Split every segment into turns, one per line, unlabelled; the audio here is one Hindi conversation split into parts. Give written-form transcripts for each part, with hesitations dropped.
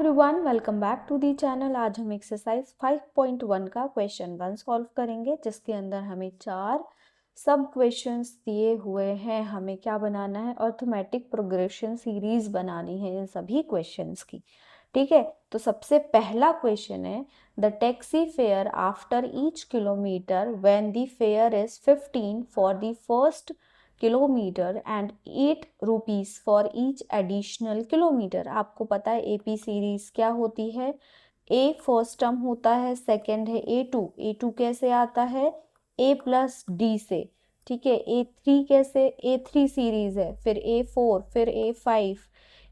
Everyone, welcome back to the channel. आज हम एक्सरसाइज 5.1 का क्वेश्चन 1 सॉल्व करेंगे, जिसके अंदर हमें 4 सब क्वेश्चंस दिए हुए हैं। हमें क्या बनाना है? अर्थमेटिक प्रोग्रेशन सीरीज बनानी है इन सभी क्वेश्चंस की। ठीक है, तो सबसे पहला क्वेश्चन है the taxi fare after each kilometre when the fair is 15 for the first kilometre and 8 rupees for each additional kilometre. आपको पता है एपी सीरीज क्या होती है? ए फर्स्ट टर्म होता है, सेकंड है ए टू कैसे आता है? ए प्लस डी से। ठीक है, ए3 कैसे? ए3 सीरीज है, फिर ए4, फिर ए5।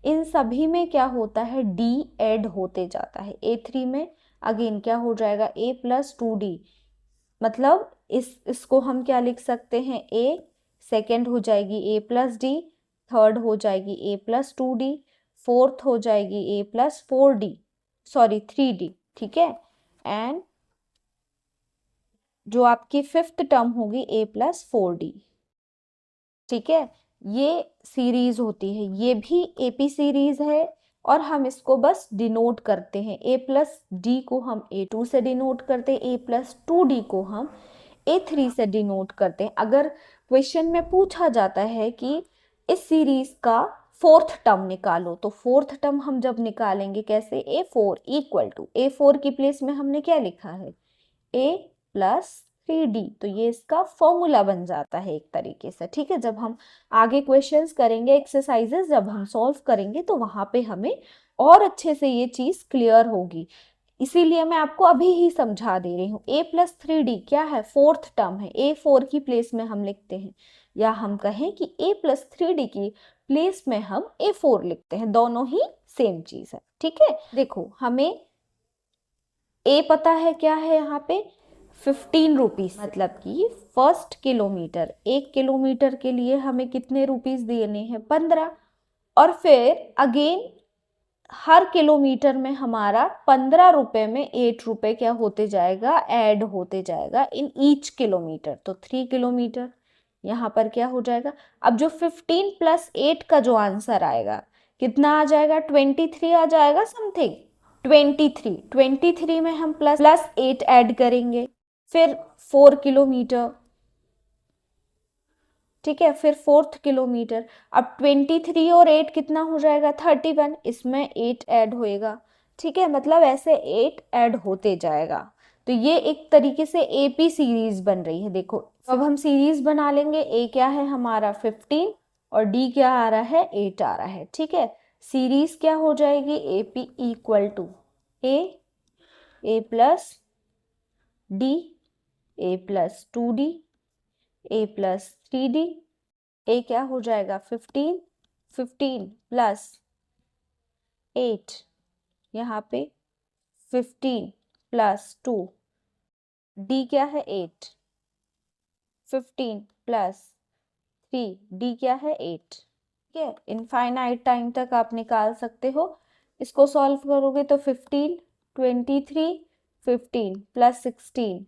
इन सभी में क्या होता है? डी ऐड होते जाता है। ए3 में अगेन क्या हो जाएगा? ए प्लस 2D। मतलब इसको हम क्या लिख सकते हैं? ए, सेकेंड हो जाएगी ए प्लस डी, थर्ड हो जाएगी ए प्लस 2D, फोर्थ हो जाएगी ए प्लस 4D, सॉरी 3D। ठीक है, एंड जो आपकी फिफ्थ टर्म होगी ए प्लस 4D। ठीक है, ये सीरीज होती है, ये भी एपी सीरीज है और हम इसको बस डिनोट करते हैं। ए प्लस डी को हम ए2 से डिनोट करते हैं, ए प्लस 2D को हम ए3 से डिनोट करते हैं। अगर क्वेश्चन में पूछा जाता है कि इस सीरीज का फोर्थ टर्म निकालो, तो फोर्थ टर्म हम जब निकालेंगे कैसे? ए4 इक्वल टू, ए4 की प्लेस में हमने क्या लिखा है? ए प्लस 3D। तो ये इसका फॉर्मूला बन जाता है एक तरीके से। ठीक है, जब हम आगे क्वेश्चंस करेंगे, एक्सरसाइजेस जब हम सॉल्व करेंगे, तो वहां पे हमें और अच्छे से ये चीज क्लियर होगी। इसीलिए मैं आपको अभी ही समझा दे रही हूँ। ए प्लस 3D क्या है? फोर्थ टर्म है। ए4 की प्लेस में हम लिखते हैं, या हम कहें कि ए प्लस 3D की प्लेस में हम ए4 लिखते हैं, दोनों ही सेम चीज है। ठीक है, देखो हमें ए पता है क्या है यहाँ पे? 15 रुपीज। मतलब कि फर्स्ट किलोमीटर, 1 किलोमीटर के लिए हमें कितने रुपीज देने हैं? 15। और फिर अगेन हर किलोमीटर में हमारा 15 रुपए में 8 रुपए क्या होते जाएगा? ऐड होते जाएगा इन ईच किलोमीटर। तो 3 किलोमीटर यहाँ पर क्या हो जाएगा? अब जो 15 प्लस 8 का जो आंसर आएगा, कितना आ जाएगा? 23 आ जाएगा समथिंग। 23 में हम प्लस 8 ऐड करेंगे, फिर 4 किलोमीटर। ठीक है, फिर फोर्थ किलोमीटर। अब 23 और 8 कितना हो जाएगा? 31। इसमें 8 ऐड होएगा। ठीक है, मतलब ऐसे 8 ऐड होते जाएगा। तो ये एक तरीके से एपी सीरीज बन रही है। देखो अब हम सीरीज बना लेंगे। ए क्या है हमारा? 15 और डी क्या आ रहा है? 8 आ रहा है। ठीक है, सीरीज क्या हो जाएगी? AP equal to a plus d, a plus 2D, a plus 3D। A क्या हो जाएगा? 15 प्लस 8, यहाँ पे 15 प्लस 2, डी क्या है? 8। 15 प्लस 3, डी क्या है? 8। ठीक है, इनफाइनाइट टाइम तक आप निकाल सकते हो। इसको सॉल्व करोगे तो 15, 23, 15 प्लस 16,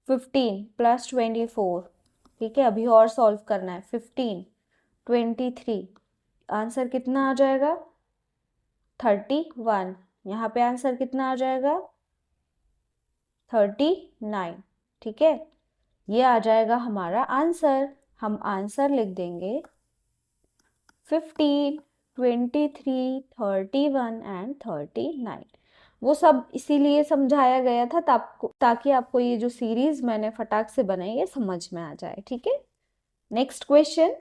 15 प्लस 24। ठीक है, अभी और सॉल्व करना है। 15, 23, आंसर कितना आ जाएगा? 31। यहाँ पे आंसर कितना आ जाएगा? 39। ठीक है, ये आ जाएगा हमारा आंसर। हम आंसर लिख देंगे 15, 23, 31 एंड 39। वो सब इसीलिए समझाया गया था ताकि आपको ये जो सीरीज मैंने फटाक से बनाई है समझ में आ जाए। ठीक है, next question.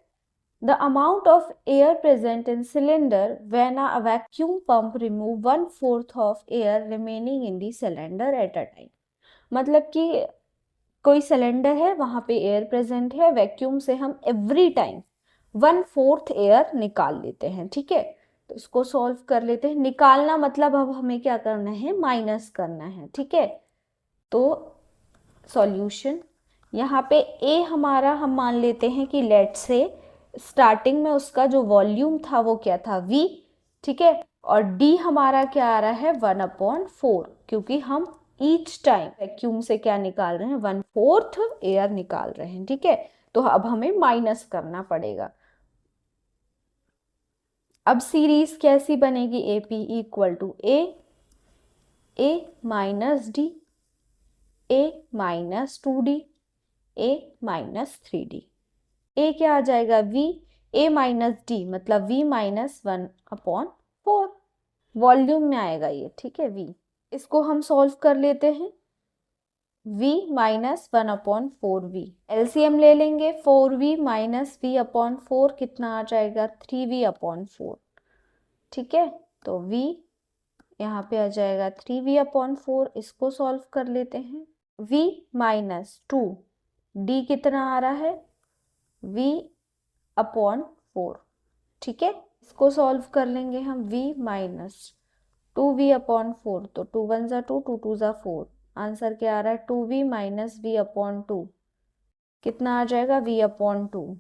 The amount of air present in cylinder when a vacuum pump remove 1/4 of air remaining in the cylinder at a time। मतलब कि कोई सिलेंडर है, वहां पे एयर प्रेजेंट है, वैक्यूम से हम एवरी टाइम 1/4 एयर निकाल लेते हैं। ठीक है, तो इसको सॉल्व कर लेते हैं। निकालना मतलब अब हमें क्या करना है? माइनस करना है। ठीक है, तो सॉल्यूशन यहाँ पे ए हमारा हम मान लेते हैं कि लेट से स्टार्टिंग में उसका जो वॉल्यूम था वो क्या था? V। ठीक है, और D हमारा क्या आ रहा है? 1/4, क्योंकि हम ईच टाइम वैक्यूम से क्या निकाल रहे हैं? 1/4 एयर निकाल रहे हैं। ठीक है, तो अब हमें माइनस करना पड़ेगा। अब सीरीज कैसी बनेगी, A P equal to a minus d, a minus 2d, a minus 3d। A क्या आ जाएगा, v, a माइनस डी मतलब v माइनस 1/4 वॉल्यूम में आएगा ये, ठीक है, v। इसको हम सॉल्व कर लेते हैं, v माइनस 1/4v, एलसीएम ले लेंगे, 4v माइनस v/4 कितना आ जाएगा, 3v/4, ठीक है। तो v यहाँ पे आ जाएगा 3v/4, इसको सॉल्व कर लेते हैं, v माइनस 2, d कितना आ रहा है, v/4, ठीक है। इसको सॉल्व कर लेंगे हम, v माइनस 2v/4, तो 2 1 ज़ा 2, 2 2 ज़ा 4, आंसर क्या आ रहा है, 2v माइनस v/2 कितना आ जाएगा, v/2,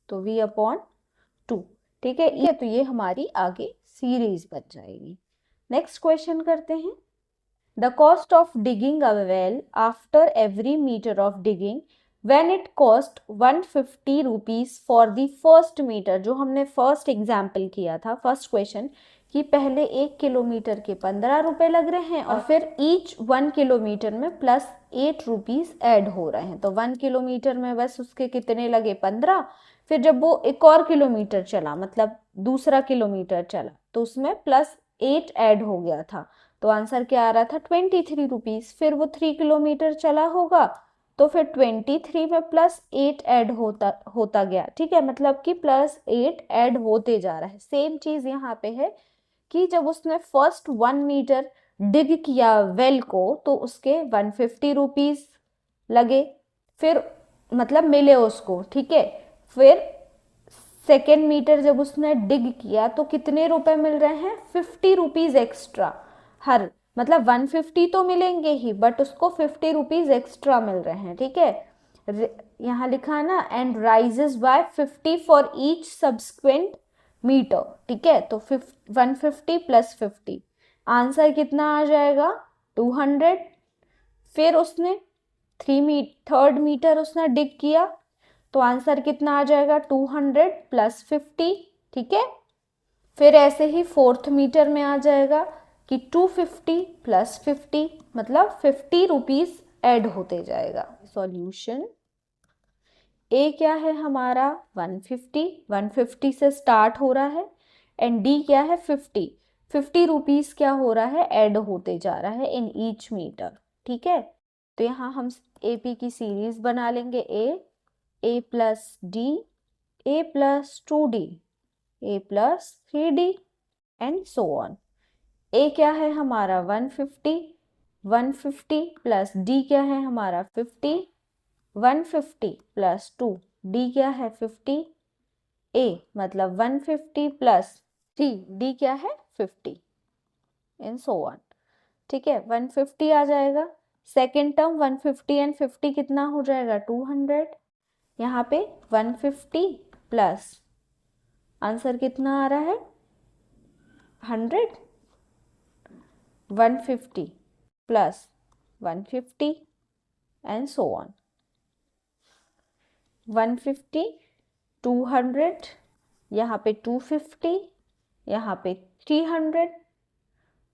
तो v/2, ठीक है। ये तो ये हमारी आगे सीरीज बन जाएगी। नेक्स्ट क्वेश्चन करते हैं। The cost of digging a well after every metre of digging when it cost 150 rupees for the first metre, जो हमने फर्स्ट एग्जाम्पल किया था, फर्स्ट क्वेश्चन, कि पहले 1 किलोमीटर के 15 रुपए लग रहे हैं और फिर ईच 1 किलोमीटर में प्लस 8 रुपीज ऐड हो रहे हैं। तो 1 किलोमीटर में बस उसके कितने लगे, 15, फिर जब वो एक और किलोमीटर चला, मतलब दूसरा किलोमीटर चला, तो उसमें प्लस 8 ऐड हो गया था, तो आंसर क्या आ रहा था, 23 रुपीज। फिर वो 3 किलोमीटर चला होगा, तो फिर 23 में प्लस 8 ऐड होता गया, ठीक है, मतलब कि प्लस 8 ऐड होते जा रहा है। सेम चीज यहाँ पे है कि जब उसने फर्स्ट 1 मीटर डिग किया वेल को, तो उसके 150 रुपीज लगे, फिर मतलब मिले उसको, ठीक है। फिर सेकेंड मीटर जब उसने डिग किया तो कितने रुपए मिल रहे हैं, 50 रुपीज एक्स्ट्रा हर, मतलब 150 तो मिलेंगे ही, बट उसको 50 रुपीज एक्स्ट्रा मिल रहे हैं, ठीक है। यहाँ लिखा है ना, and rises by 50 for each subsequent metre, ठीक है। तो 150 प्लस 50, आंसर कितना आ जाएगा, 200। फिर उसने थर्ड मीटर उसने डिग किया, तो आंसर कितना आ जाएगा, 200 प्लस 50, ठीक है। फिर ऐसे ही फोर्थ मीटर में आ जाएगा कि 250 प्लस 50, मतलब 50 रुपीज ऐड होते जाएगा। सॉल्यूशन, ए क्या है हमारा, 150 से स्टार्ट हो रहा है, एंड डी क्या है, 50 रुपीज क्या हो रहा है, ऐड होते जा रहा है इन ईच मीटर, ठीक है। तो यहाँ हम एपी की सीरीज बना लेंगे, a plus d, a plus 2d, a plus 3d and so on. A क्या है हमारा 150 प्लस डी क्या है हमारा 50, 150 प्लस 2, डी क्या है 50, ए मतलब 150 प्लस 3, डी क्या है 50 एंड सो ऑन, ठीक है। 150 आ जाएगा, सेकेंड टर्म 150 एंड 50 कितना हो जाएगा, 200। यहाँ पे 150 प्लस आंसर कितना आ रहा है, 100, 150 प्लस 150 एंड सो ऑन, 150, 200, यहाँ पे 250, यहाँ पे 300,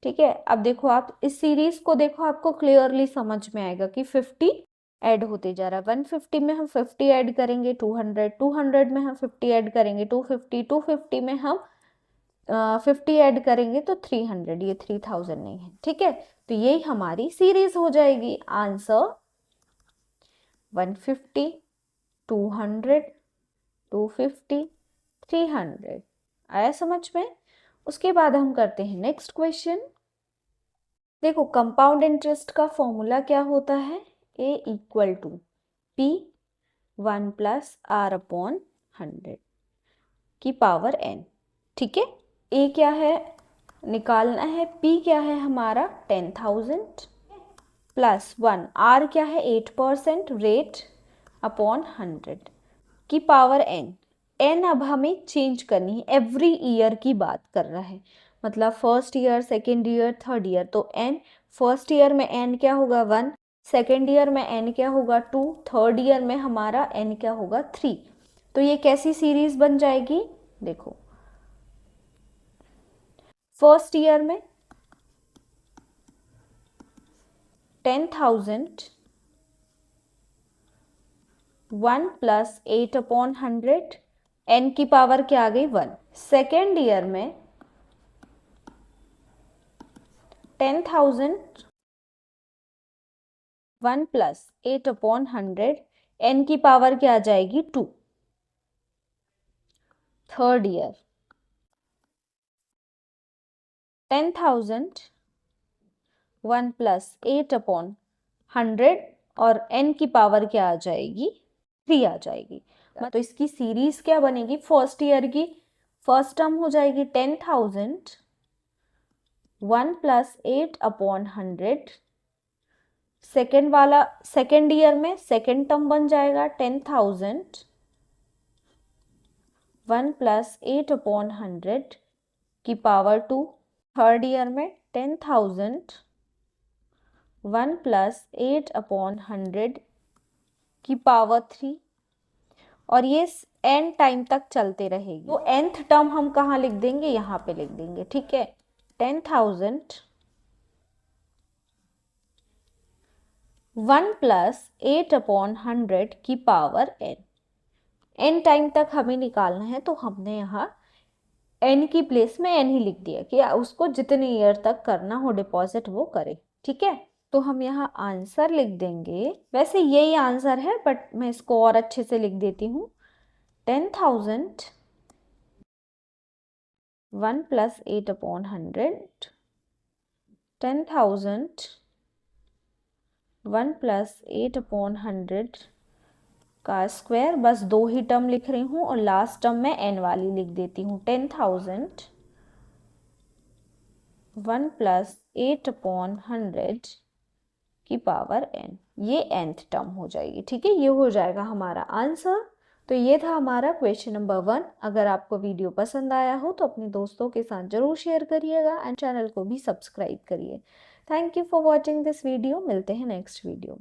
ठीक है। अब देखो आप इस सीरीज को देखो, आपको क्लियरली समझ में आएगा कि 50 ऐड होते जा रहा है। 150 में हम 50 ऐड करेंगे 200 में हम 50 ऐड करेंगे 250 में हम 50 ऐड करेंगे तो 300, ये 3000 नहीं है, ठीक है। तो यही हमारी सीरीज हो जाएगी। आंसर 150, 200, 250, 300 आया समझ में। उसके बाद हम करते हैं नेक्स्ट क्वेश्चन। देखो कंपाउंड इंटरेस्ट का फॉर्मूला क्या होता है, a equal to p 1 plus r upon 100 की पावर n, ठीक है। ए क्या है निकालना है, पी क्या है हमारा 10,000 प्लस 1, आर क्या है 8% रेट अपॉन 100 की पावर n। n अब हमें चेंज करनी है, एवरी ईयर की बात कर रहा है, मतलब first year, second year, third year. तो n फर्स्ट ईयर में n क्या होगा 1, सेकेंड ईयर में n क्या होगा 2, थर्ड ईयर में हमारा n क्या होगा 3। तो ये कैसी सीरीज बन जाएगी, देखो फर्स्ट ईयर में 10,000 1 प्लस 8/100, n की पावर क्या आ गई 1। सेकेंड ईयर में 10,000 1 प्लस 8/100, n की पावर क्या आ जाएगी 2। थर्ड ईयर 10,000 1 प्लस 8/100 और n की पावर क्या आ जाएगी 3 आ जाएगी। तो इसकी सीरीज क्या बनेगी, फर्स्ट ईयर की फर्स्ट टर्म हो जाएगी 10,000 1 प्लस 8/100। सेकेंड वाला सेकेंड ईयर में सेकेंड टर्म बन जाएगा 10,000 1 प्लस 8/100 की पावर 2। थर्ड ईयर में 10,000 1 प्लस 8/100 की पावर 3, और ये n टाइम तक चलते रहेगी। तो nth टर्म हम कहाँ लिख देंगे, यहाँ पे लिख देंगे, ठीक है। 10,000 1 प्लस 8/100 की पावर n टाइम तक हमें निकालना है, तो हमने यहाँ n की प्लेस में n ही लिख दिया कि उसको जितने ईयर तक करना हो डिपॉजिट वो करे, ठीक है। तो हम यहाँ आंसर लिख देंगे, वैसे यही आंसर है बट मैं इसको और अच्छे से लिख देती हूँ। 10,000 1 प्लस 8/100, 10,000 1 प्लस 8/100 का स्क्वायर, बस दो ही टर्म लिख रही हूँ और लास्ट टर्म में n वाली लिख देती हूँ। 10,000 1 प्लस 8/100 की पावर n, ये nth टर्म हो जाएगी, ठीक है। ये हो जाएगा हमारा आंसर। तो ये था हमारा क्वेश्चन नंबर 1। अगर आपको वीडियो पसंद आया हो तो अपने दोस्तों के साथ जरूर शेयर करिएगा एंड चैनल को भी सब्सक्राइब करिए। Thank you for watching this video. मिलते हैं नेक्स्ट वीडियो।